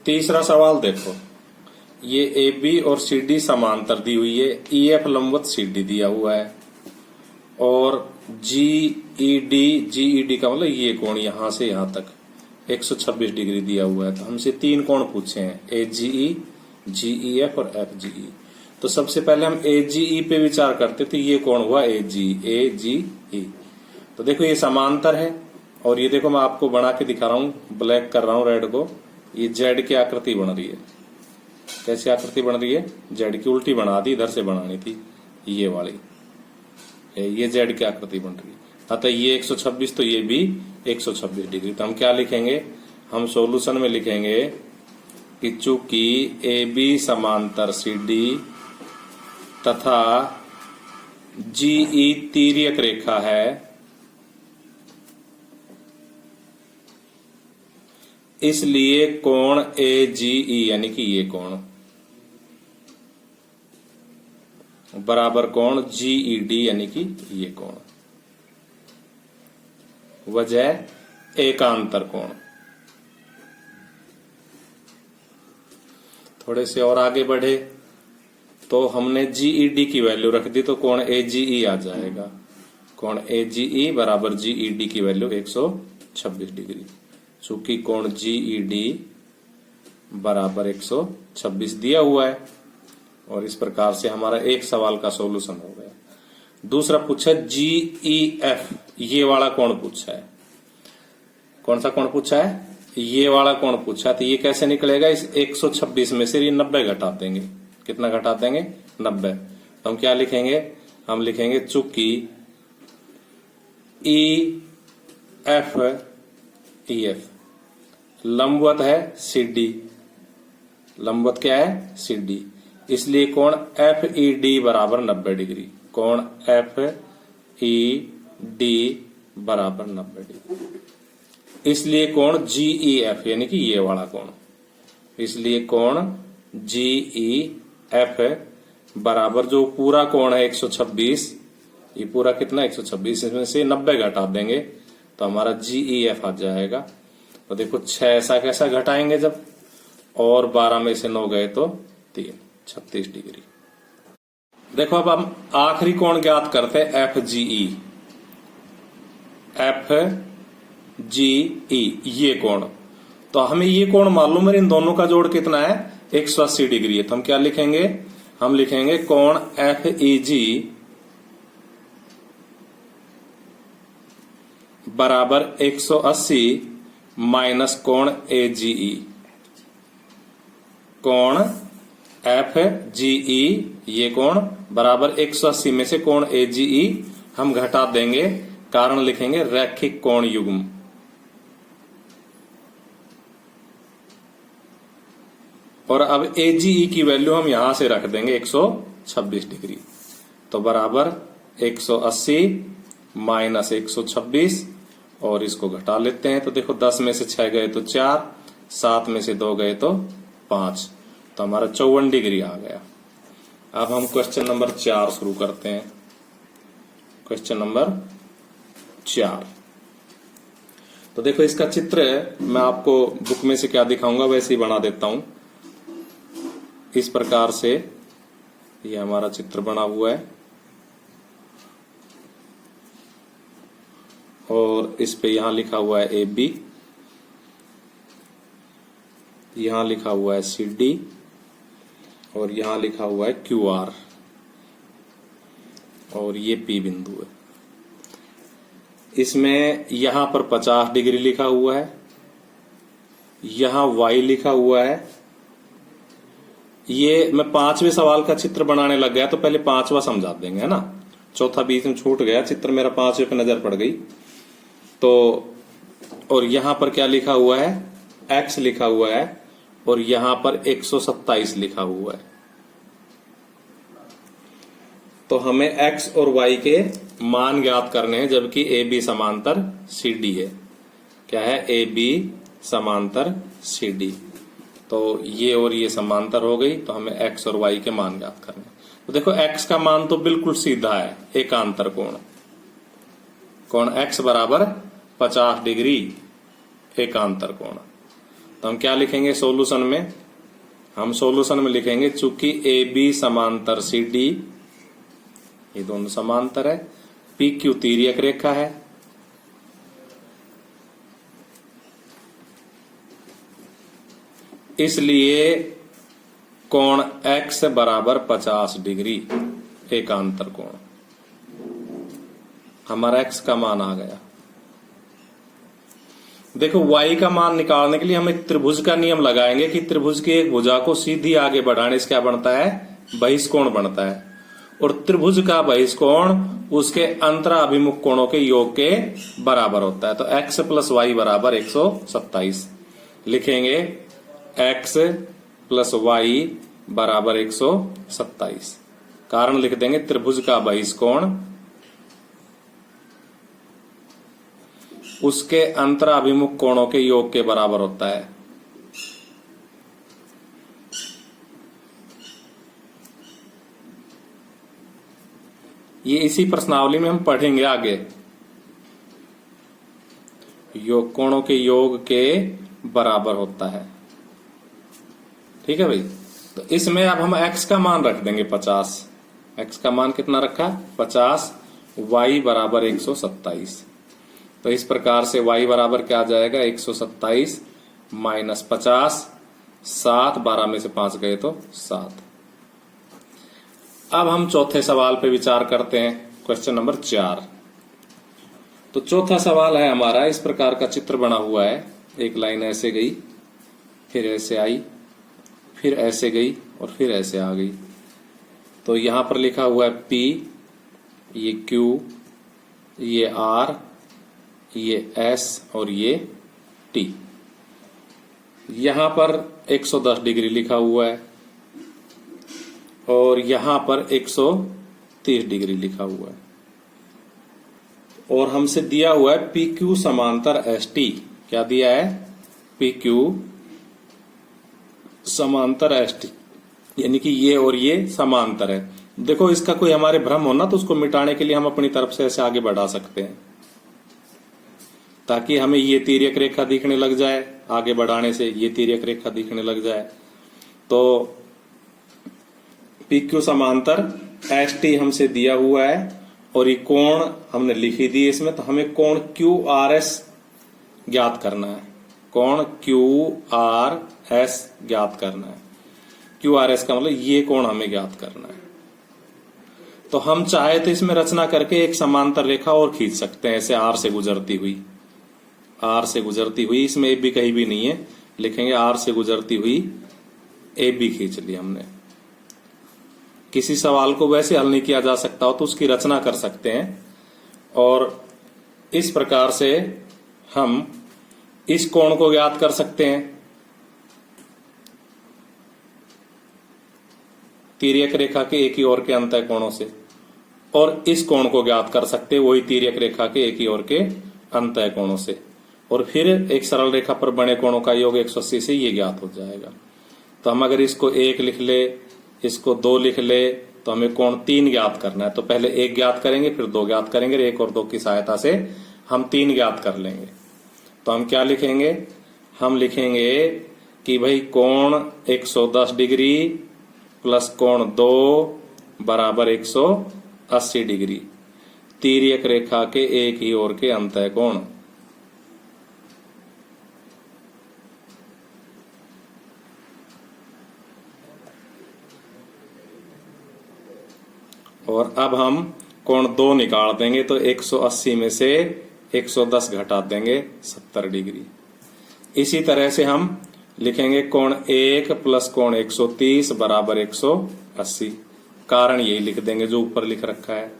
तीसरा सवाल देखो, ये ए बी और सी डी समांतर दी हुई है, ई एफ लंबवत सी डी दिया हुआ है और जीईडी का मतलब ये कोण यहां से यहां तक 126 डिग्री दिया हुआ है। तो हमसे तीन कोण पूछे हैं, ए जीई, जीईएफ और एफ जीई। तो सबसे पहले हम ए जीई पे विचार करते थे, ये कोण हुआ ए जीई। तो देखो ये समांतर है और ये देखो मैं आपको बना के दिखा रहा हूं, ब्लैक कर रहा हूं रेड को। ये जेड की आकृति बन रही है। कैसी आकृति बन रही है? जेड की उल्टी बना दी, इधर से बनानी थी ये वाली, ये जेड की आकृति बन रही है। अतः ये 126 तो ये भी 126 डिग्री। तो हम क्या लिखेंगे? हम सॉल्यूशन में लिखेंगे कि चूंकि ए बी समांतर सी डी तथा जीई तिर्यक रेखा है, इसलिए कोण ए जीई यानी कि ये कोण बराबर कोण जीईडी यानी कि ये कोण, वजह एकांतर कोण। थोड़े से और आगे बढ़े तो हमने जीईडी की वैल्यू रख दी, तो कोण एजीई आ जाएगा। कोण एजीई बराबर जीईडी की वैल्यू 126 डिग्री। चूंकि कोण जीईडी बराबर 126 दिया हुआ है और इस प्रकार से हमारा एक सवाल का सॉल्यूशन हो गया। दूसरा पूछा जीईएफ, ये वाला कोण पूछा है। कौन सा कोण पूछा है? ये वाला कोण पूछा। तो ये कैसे निकलेगा? इस 126 में से ये 90 घटा देंगे। कितना घटा देंगे? 90। तो हम क्या लिखेंगे? हम लिखेंगे चूंकि ई एफ लंबवत है सी डी, लंबवत क्या है? सी डी, इसलिए कोण एफ ई डी बराबर 90 डिग्री। कोण एफ ई डी बराबर 90 डिग्री। इसलिए कोण जीई एफ यानी कि ये वाला कोण, इसलिए कोण जीई एफ बराबर जो पूरा कोण है 126, ये पूरा कितना 126, इसमें से 90 घटा देंगे तो हमारा जीई एफ आ जाएगा। तो देखो 6 ऐसा कैसा घटाएंगे जब, और 12 में से 9 गए तो 3, 36 डिग्री। देखो अब हम आखिरी कोण ज्ञात करते हैं, एफ जीई। एफ जीई ये कोण, तो हमें ये कोण मालूम है, इन दोनों का जोड़ कितना है? 180 डिग्री है। तो हम क्या लिखेंगे? हम लिखेंगे कोण एफ ई जी बराबर 180 माइनस कोण ए जीई। कोण एफ जीई ये कोण बराबर 180 में से कोण ए जीई हम घटा देंगे, कारण लिखेंगे रैखिक कोण युग्म। और अब ए जीई की वैल्यू हम यहां से रख देंगे 126 डिग्री। तो बराबर 180 माइनस 126 और इसको घटा लेते हैं। तो देखो 10 में से 6 गए तो 4, 7 में से 2 गए तो 5, तो हमारा 54 डिग्री आ गया। अब हम क्वेश्चन नंबर 4 शुरू करते हैं। क्वेश्चन नंबर 4, तो देखो इसका चित्र मैं आपको बुक में से क्या दिखाऊंगा वैसे ही बना देता हूं। इस प्रकार से ये हमारा चित्र बना हुआ है और इस पे यहां लिखा हुआ है ए बी, यहां लिखा हुआ है सी डी और यहां लिखा हुआ है क्यू आर और ये पी बिंदु है। इसमें यहां पर 50 डिग्री लिखा हुआ है, यहां वाई लिखा हुआ है। ये मैं 5वें सवाल का चित्र बनाने लग गया तो पहले 5वां समझा देंगे, है ना। चौथा बीच में छूट गया, चित्र मेरा 5वें पे नजर पड़ गई। तो और यहां पर क्या लिखा हुआ है? एक्स लिखा हुआ है और यहां पर 127 लिखा हुआ है। तो हमें एक्स और वाई के मान ज्ञात करने हैं, जबकि ए बी समांतर सी डी है। क्या है? ए बी समांतर सी डी। तो ये और ये समांतर हो गई, तो हमें एक्स और वाई के मान ज्ञात करने। तो देखो एक्स का मान तो बिल्कुल सीधा है, एकांतर कोण। कोण एक्स बराबर 50 डिग्री एकांतर कोण। तो हम क्या लिखेंगे सॉल्यूशन में? हम सॉल्यूशन में लिखेंगे चूंकि ए बी समांतर सी डी, ये दोनों समांतर है, पी क्यू तिर्यक रेखा है, इसलिए कोण x बराबर 50 डिग्री एकांतर कोण। हमारा x का मान आ गया। देखो y का मान निकालने के लिए हम एक त्रिभुज का नियम लगाएंगे कि त्रिभुज की एक भुजा को सीधी आगे बढ़ाने से क्या बनता है? बहिष्कोण बनता है, और त्रिभुज का बहिष्कोण उसके अंतराभिमुख कोणों के योग के बराबर होता है। तो x प्लस वाई बराबर 127 लिखेंगे, x प्लस वाई बराबर 127। कारण लिख देंगे त्रिभुज का बहिष्कोण उसके अंतराभिमुख कोणों के योग के बराबर होता है। ये इसी प्रश्नावली में हम पढ़ेंगे आगे, योग कोणों के योग के बराबर होता है। ठीक है भाई, तो इसमें अब हम x का मान रख देंगे 50। x का मान कितना रखा? 50, y बराबर 127। तो इस प्रकार से y बराबर क्या आ जाएगा? 127 माइनस 50, 7, 12 में से 5 गए तो 7। अब हम चौथे सवाल पे विचार करते हैं, क्वेश्चन नंबर 4। तो चौथा सवाल है हमारा, इस प्रकार का चित्र बना हुआ है। एक लाइन ऐसे गई, फिर ऐसे आई, फिर ऐसे गई और फिर ऐसे आ गई। तो यहां पर लिखा हुआ है P, ये Q, ये R, ये S और ये T। यहां पर 110 डिग्री लिखा हुआ है और यहां पर 130 डिग्री लिखा हुआ है, और हमसे दिया हुआ है PQ समांतर ST। क्या दिया है? PQ समांतर ST, यानी कि ये और ये समांतर है। देखो, इसका कोई हमारे भ्रम हो ना तो उसको मिटाने के लिए हम अपनी तरफ से ऐसे आगे बढ़ा सकते हैं ताकि हमें ये तिर्यक रेखा दिखने लग जाए। आगे बढ़ाने से ये तिर्यक रेखा दिखने लग जाए। तो PQ समांतर ST हमसे दिया हुआ है और ये कोण हमने लिखी दी इसमें। तो हमें कोण QRS ज्ञात करना है। कोण QRS ज्ञात करना है। QRS का मतलब ये कोण हमें ज्ञात करना है। तो हम चाहे तो इसमें रचना करके एक समांतर रेखा और खींच सकते हैं, ऐसे R से गुजरती हुई। R से गुजरती हुई, इसमें AB कहीं भी नहीं है, लिखेंगे R से गुजरती हुई AB खींच ली हमने। किसी सवाल को वैसे हल नहीं किया जा सकता हो तो उसकी रचना कर सकते हैं, और इस प्रकार से हम इस कोण को ज्ञात कर सकते हैं तिर्यक रेखा के एक ही ओर के अंतः कोणों से, और इस कोण को ज्ञात कर सकते हैं वही तिर्यक रेखा के एक ही ओर के अंतः कोणों से, और फिर एक सरल रेखा पर बने कोणों का योग 180 से ये ज्ञात हो जाएगा। तो हम अगर इसको 1 लिख ले, इसको 2 लिख ले, तो हमें कोण 3 ज्ञात करना है। तो पहले 1 ज्ञात करेंगे, फिर 2 ज्ञात करेंगे, 1 और 2 की सहायता से हम 3 ज्ञात कर लेंगे। तो हम क्या लिखेंगे? हम लिखेंगे कि भाई कोण 110 डिग्री प्लस कोण 2 बराबर 180 डिग्री, तिर्यक रेखा के एक ही ओर के अंतः कोण। और अब हम कोण 2 निकाल देंगे, तो 180 में से 110 घटा देंगे, 70 डिग्री। इसी तरह से हम लिखेंगे कोण 1 प्लस कोण 130 बराबर 180। कारण यही लिख देंगे जो ऊपर लिख रखा है।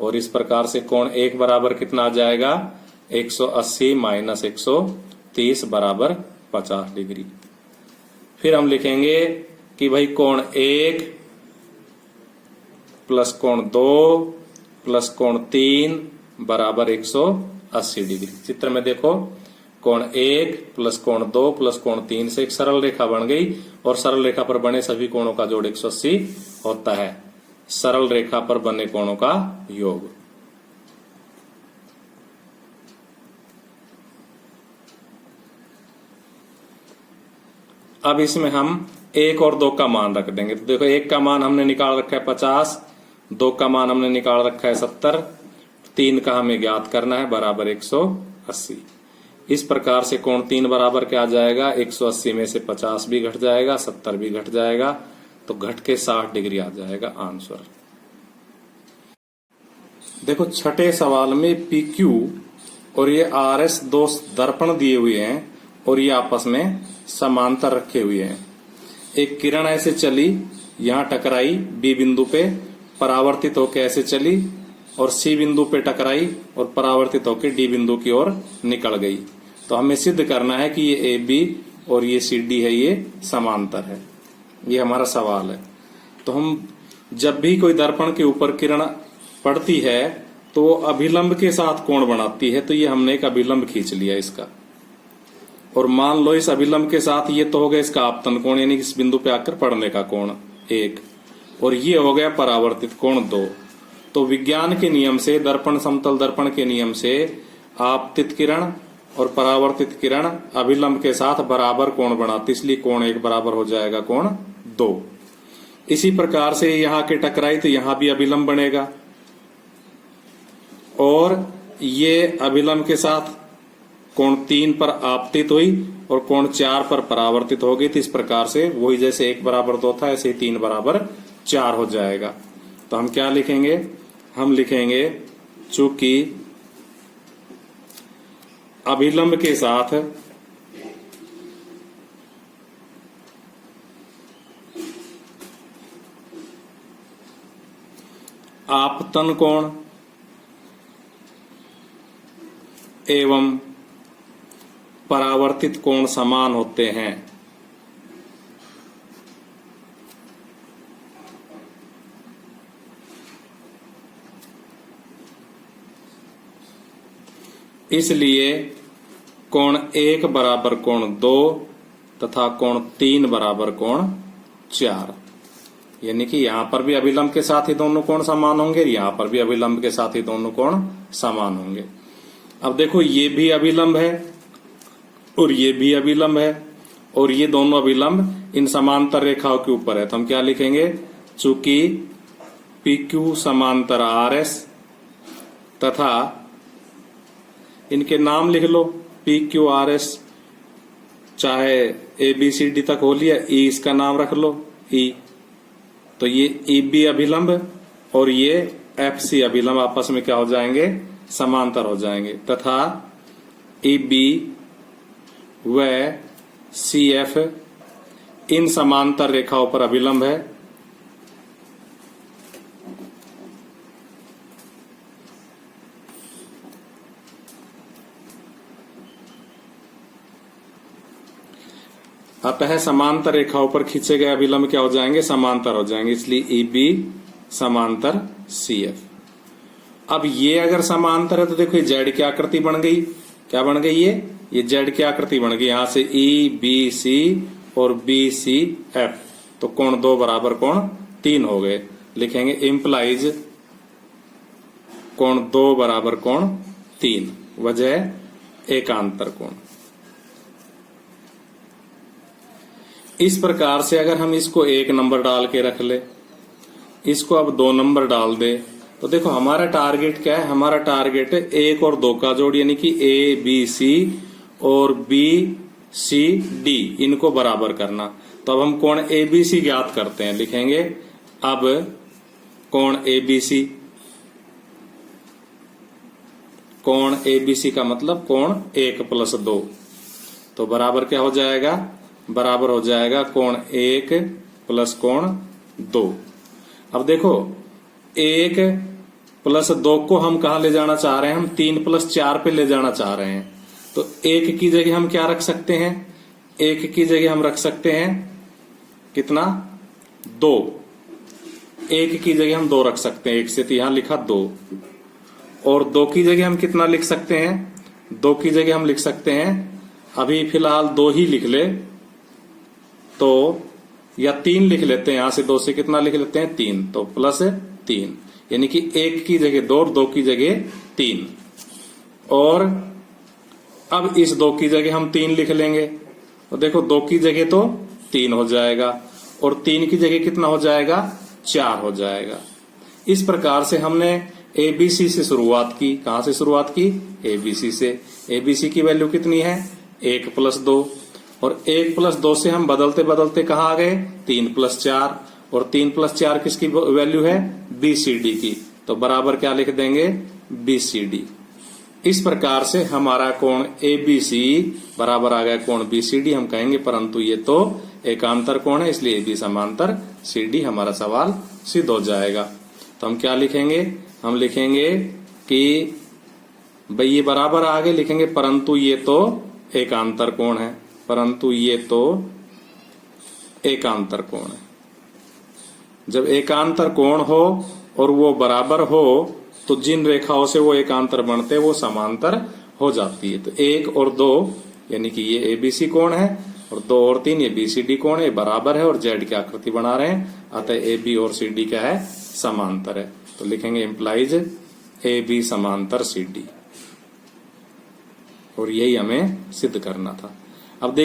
और इस प्रकार से कोण 1 बराबर कितना आ जाएगा? 180 माइनस 130 बराबर 50 डिग्री। फिर हम लिखेंगे कि भाई कोण 1 प्लस कोण 2 प्लस कोण 3 बराबर 180 डिग्री। चित्र में देखो, कोण 1 प्लस कोण 2 प्लस कोण 3 से एक सरल रेखा बन गई, और सरल रेखा पर बने सभी कोणों का जोड़ 180 होता है। सरल रेखा पर बने कोणों का योग। अब इसमें हम 1 और 2 का मान रख देंगे। तो देखो 1 का मान हमने निकाल रखा है 50, 2 का मान हमने निकाल रखा है 70, 3 का हमें ज्ञात करना है बराबर 180। इस प्रकार से कोण 3 बराबर क्या आ जाएगा, 180 में से 50 भी घट जाएगा, 70 भी घट जाएगा, तो घट के 60 डिग्री आ जाएगा आंसर। देखो छठे सवाल में PQ और ये RS दो दर्पण दिए हुए हैं और ये आपस में समांतर रखे हुए हैं। एक किरण ऐसे चली, यहां टकराई B बिंदु पे, परावर्तित होकर ऐसे चली और C बिंदु पे टकराई और परावर्तित होकर D बिंदु की ओर निकल गई। तो हमें सिद्ध करना है कि ये AB और ये CD है, ये समांतर है। ये हमारा सवाल है। तो हम जब भी कोई दर्पण के ऊपर किरण पड़ती है तो वो अभिलंब के साथ कोण बनाती है। तो ये हमने एक अभिलंब खींच लिया इसका, और मान लो इस अभिलंब के साथ ये तो हो गया इसका आपतन कोण, यानी इस बिंदु पे आकर पड़ने का कोण 1, और ये हो गया परावर्तित कोण 2। तो विज्ञान के नियम से, दर्पण समतल दर्पण के नियम से आपतित किरण और परावर्तित किरण अभिलंब के साथ बराबर कोण बनाती, इसलिए कोण 1 बराबर हो जाएगा कोण 2। इसी प्रकार से यहाँ के टकराई तो यहाँ भी अभिलंब बनेगा, और ये अभिलंब के साथ कोण 3 पर आपतित हुई और कोण 4 पर परावर्तित हो गई। तो इस प्रकार से वही जैसे 1 बराबर 2 था ऐसे ही 3 बराबर 4 हो जाएगा। तो हम क्या लिखेंगे, हम लिखेंगे चूंकि अभिलंब के साथ आपतन कोण एवं परावर्तित कोण समान होते हैं, इसलिए कोण 1 बराबर कोण 2 तथा कोण 3 बराबर कोण 4। यानी कि यहां पर भी अभिलंब के साथ ही दोनों कोण समान होंगे, यहां पर भी अभिलंब के साथ ही दोनों कोण समान होंगे। अब देखो ये भी अभिलंब है और ये भी अभिलंब है, और ये दोनों अभिलंब इन समांतर रेखाओं के ऊपर है। तो हम क्या लिखेंगे, चूंकि PQ समांतर RS तथा इनके नाम लिख लो PQ RS, चाहे ABCD तक हो लिया, E इसका नाम रख लो E। तो ये EB अभिलंब और ये FC अभिलंब आपस में क्या हो जाएंगे, समांतर हो जाएंगे, तथा EB व CF इन समांतर रेखाओं पर अभिलंब है। अतः समांतर रेखाओं पर खींचे गए अभिलंब क्या हो जाएंगे, समांतर हो जाएंगे, इसलिए EB समांतर CF। अब ये अगर समांतर है तो देखो ये जेड की आकृति बन गई, क्या बन गई, ये जेड की आकृति बन गई। यहां से EBC और BCF, तो कोण 2 बराबर कोण 3 हो गए। लिखेंगे इंप्लाइज कोण 2 बराबर कोण 3, वजह एकांतर कोण। इस प्रकार से अगर हम इसको 1 नंबर डाल के रख ले, इसको अब 2 नंबर डाल दे, तो देखो हमारा टारगेट क्या है, हमारा टारगेट है 1 और 2 का जोड़, यानी कि ABC और BCD इनको बराबर करना। तो अब हम कोण ABC ज्ञात करते हैं, लिखेंगे अब कोण ABC, कोण ABC का मतलब कोण 1 + 2, तो बराबर क्या हो जाएगा, बराबर हो जाएगा कोण 1 + कोण 2। अब देखो 1 + 2 को हम कहा ले जाना चाह रहे हैं, हम 3 + 4 पे ले जाना चाह रहे हैं। तो 1 की जगह हम क्या रख सकते हैं, 1 की जगह हम रख सकते हैं कितना, 2। 1 की जगह हम 2 रख सकते हैं, 1 से तो यहां लिखा 2, और 2 की जगह हम कितना लिख सकते हैं, 2 की जगह हम लिख सकते हैं, अभी फिलहाल 2 ही लिख ले, तो या 3 लिख लेते हैं, यहां से 2 से कितना लिख लेते हैं, 3, तो +3, यानी कि 1 की जगह 2 और 2 की जगह 3। और अब इस 2 की जगह हम 3 लिख लेंगे, तो देखो 2 की जगह तो 3 हो जाएगा और 3 की जगह कितना हो जाएगा 4 हो जाएगा। इस प्रकार से हमने एबीसी से शुरुआत की। कहां से शुरुआत की? एबीसी से। एबीसी की वैल्यू कितनी है 1 + 2 और 1 + 2 से हम बदलते बदलते कहां आ गए 3 + 4 और 3 + 4 किसकी वैल्यू है बीसीडी की, तो बराबर क्या लिख देंगे बीसीडी। इस प्रकार से हमारा कोण एबीसी बराबर आ गया कोण बीसीडी हम कहेंगे, परंतु ये तो एकांतर कोण है इसलिए एबी समांतर सीडी हमारा सवाल सिद्ध हो जाएगा। तो हम क्या लिखेंगे? हम लिखेंगे कि भाई ये बराबर आगे लिखेंगे परंतु ये तो एकांतर कोण है, परंतु ये तो एकांतर कोण है। जब एकांतर कोण हो और वो बराबर हो तो जिन रेखाओं से वो एकांतर बनते वो समांतर हो जाती है। तो 1 और 2 यानी कि ये एबीसी कोण है और 2 और 3 ये बीसीडी कोण है, बराबर है और जेड की आकृति बना रहे हैं, अतः एबी और सीडी क्या है समांतर है। तो लिखेंगे इंप्लाइज एबी समांतर सीडी और यही हमें सिद्ध करना था। अब देखिए